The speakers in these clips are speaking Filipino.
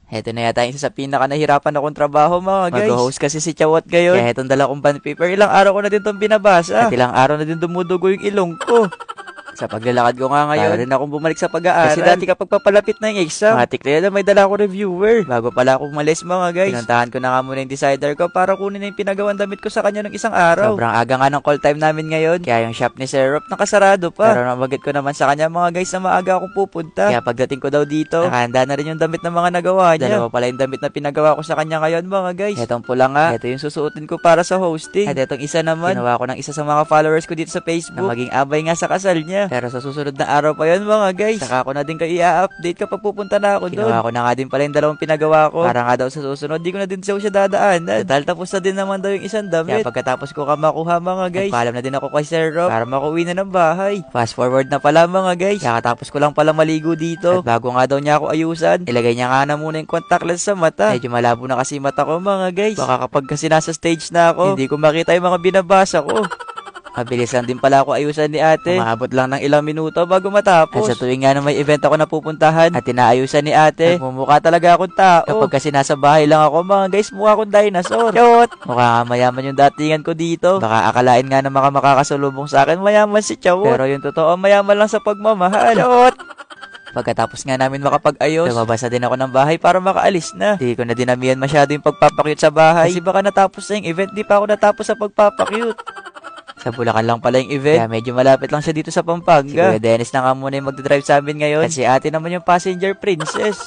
Heto na yata yung isa sa pinaka nahirapan akong trabaho mga guys. Mag-host kasi si Chawat ngayon. Kaya hetong dala kong band paper, ilang araw ko na din itong binabasa. At ilang araw na din dumudugo yung ilong ko. Sa paglalakad ko nga ngayon, para rin akong bumalik sa pag-aaral. Kasi dati kapag papalapit na yung exam, matik na may dala ako reviewer. Bago pala ako umalis mga guys, pinuntahan ko na nga muna yung decider ko para kunin na yung pinagawang damit ko sa kanya ng isang araw. Sobrang aga nga ng call time namin ngayon, kaya yung shop ni Sir Rob nakasarado pa. Pero nabagit ko naman sa kanya mga guys na maaga akong pupunta. Kaya pagdating ko daw dito, nakahanda na rin yung damit na mga nagawa niya. Dalawa pala yung damit na pinagawa ko sa kanya ngayon mga guys. Etong pula nga, ito yung susuotin ko para sa hosting. At etong isa naman, ginawa ko ng isa sa mga followers ko dito sa Facebook na maging abay nga sa kasal niya. Pero sa susunod na araw pa yun mga guys, saka ko na din kayo i-update kapag pupunta na ako doon. Ginawa ko na nga din pala yung dalawang pinagawa ko, para nga daw sa susunod di ko na din siya dadaanan. Dahil tapos na din naman daw yung isang damit. Kaya pagkatapos ko makuha mga guys, nagpaalam na din ako kay Sir Rob para makuwi na ng bahay. Fast forward na pala mga guys, kakatapos ko lang pala maligo dito. At bago nga daw niya ako ayusan, ilagay niya nga na muna yung contact lens sa mata. Medyo malabo na kasi mata ko mga guys, baka kapag kasi nasa stage na ako, hindi ko makita yung mga binabasa ko. Mabilis lang din pala ako ayusan ni ate. Umabot lang ng ilang minuto bago matapos. At sa tuwing nga na may event ako napupuntahan at inaayusan ni ate, nagmumukha talaga akong tao. Kapag kasi nasa bahay lang ako mga guys, mukha akong dinosaur. Cute! Mukha nga mayaman yung datingan ko dito. Baka akalain nga na makakasalubong sa akin mayaman si Chawot. Pero yung totoo, mayaman lang sa pagmamahal. Cute! Pagkatapos nga namin makapag-ayos, lumabas na din ako ng bahay para makaalis na. Di ko na dinamihan masyado yung pagpapakyut sa bahay. Kasi baka natapos na yung event, di pa ako natapos sa pagpapakyut. Sa Bulacan lang pala yung event, kaya medyo malapit lang siya dito sa Pampanga. Si Kuya Dennis na nga muna yung magdadrive sa amin ngayon. At si ate naman yung passenger princess.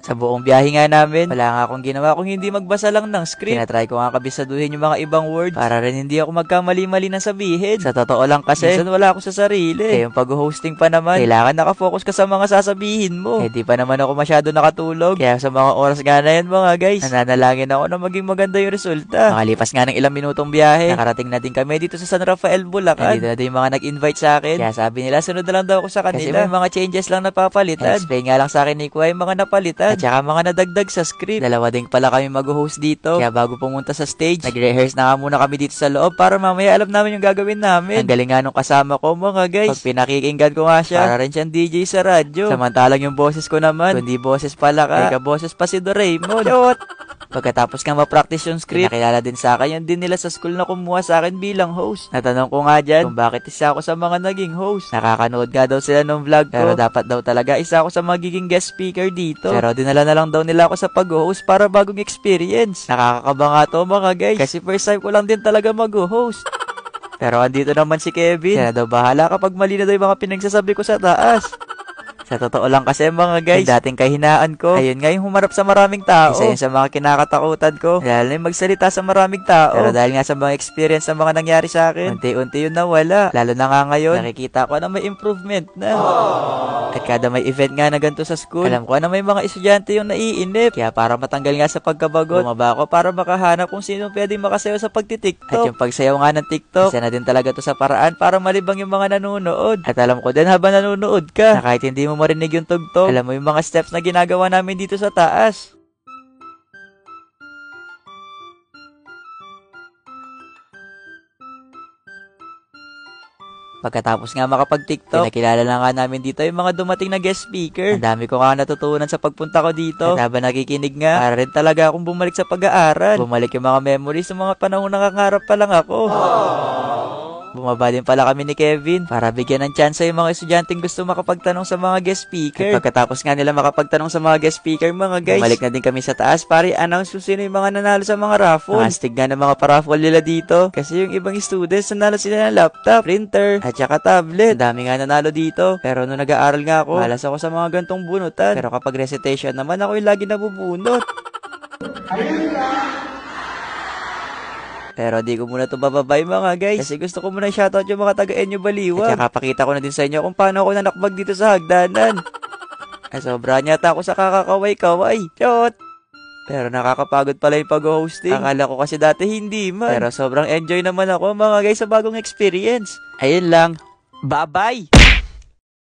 Sa buong biyahe nga namin, wala nga akong ginawa kung hindi magbasa lang ng script. Tinatry ko nga kabisaduhin yung mga ibang words para rin hindi ako magkamali-mali na sabihin. Sa totoo lang kasi, minsan wala ako sa sarili. Kaya yung pag-hosting pa naman, kailangan nakafocus ka sa mga sasabihin mo. Eh di pa naman ako masyado nakatulog. Kaya sa mga oras nga na yan mga guys, nananalangin ako na maging maganda yung resulta. Makalipas nga ng ilang minutong biyahe, nakarating na din kami dito sa San Rafael, Bulacan. Dito na din yung mga nag-invite sa akin. Kaya sabi nila, sunod na lang daw ako sa kanila. Kasi may mga changes lang napapalitan. Explain nga lang sa akin ni Kuya yung mga napalitan. At saka mga nadagdag sa script. Dalawa din pala kami mag-host dito. Kaya bago pumunta sa stage, nag-rehearse na nga muna kami dito sa loob para mamaya alam namin yung gagawin namin. Ang galing nga nung kasama ko mga guys. Pag pinakikinggan ko nga siya, para rin siyang DJ sa radyo. Samantalang yung boses ko naman, kundi boses pala ka, boses pa si Doraemon. Cute! Pagkatapos nga ma-practice yung script, nakilala din sa akin yun din nila sa school na kumuha sa akin bilang host. Natanong ko nga dyan kung bakit isa ako sa mga naging host. Nakakanood nga daw sila ng vlog ko, pero dapat daw talaga isa ako sa magiging guest speaker dito. Pero dinala na lang daw nila ako sa pag-host para bagong experience. Nakakakaba nga to mga guys, kasi first time ko lang din talaga mag-host. Pero andito naman si Kevin, siya na daw bahala kapag mali na daw yung mga pinagsasabi ko sa taas. Sa totoo lang kasi mga guys, yung dating kahinaan ko, ayun nga yung humarap sa maraming tao. Isa yun sa mga kinakatakutan ko, dahil na yung magsalita sa maraming tao. Pero dahil nga sa mga experience na mga nangyari sa akin, unti-unti yun nawala. Lalo na nga ngayon, nakikita ko na may improvement na. At kada may event nga na ganito sa school, alam ko na may mga estudyante yung naiinip. Kaya para matanggal nga sa pagkabagot, bumaba ako para makahanap kung sino pwedeng makasayaw sa pagtitiktok. At yung pagsayaw nga ng TikTok, isa na din talaga to sa paraan para malibang yung mga nanonood. At alam ko din habang nanonood ka, na kahit hindi mo marinig yung tugtog, alam mo yung mga steps na ginagawa namin dito sa taas. Pagkatapos nga makapag-TikTok, pinakilala na nga namin dito yung mga dumating na guest speaker. Ang dami ko nga natutunan sa pagpunta ko dito. At habang nakikinig nga, para rin talaga akong bumalik sa pag-aaral. Bumalik yung mga memories ng mga panahon nangangarap pa lang ako. Bumaba din pala kami ni Kevin para bigyan ng chance yung mga estudyanteng gusto makapagtanong sa mga guest speaker. At pagkatapos nga nila makapagtanong sa mga guest speaker mga guys, bumalik na din kami sa taas para i-announce kung sino yung mga nanalo sa mga raffle. Nakastig nga ng mga paraffle nila dito kasi yung ibang students nanalo sila ng laptop, printer, at saka tablet. Dami nga nanalo dito. Pero nung nag-aaral nga ako, malas ako sa mga gantong bunutan. Pero kapag recitation naman ako yung lagi nabubunot. Ayun na! Pero di ko muna ito bababay mga guys, kasi gusto ko muna shoutout yung mga taga-Enyo Baliwag. At saka pakita ko na din sa inyo kung paano ako nanakbag dito sa hagdanan. Ay sobra nyata ako sa kakakaway-kaway. Cute! Pero nakakapagod pala yung pag-hosting. Akala ko kasi dati hindi man. Pero sobrang enjoy naman ako mga guys sa bagong experience. Ayun lang. Bye-bye!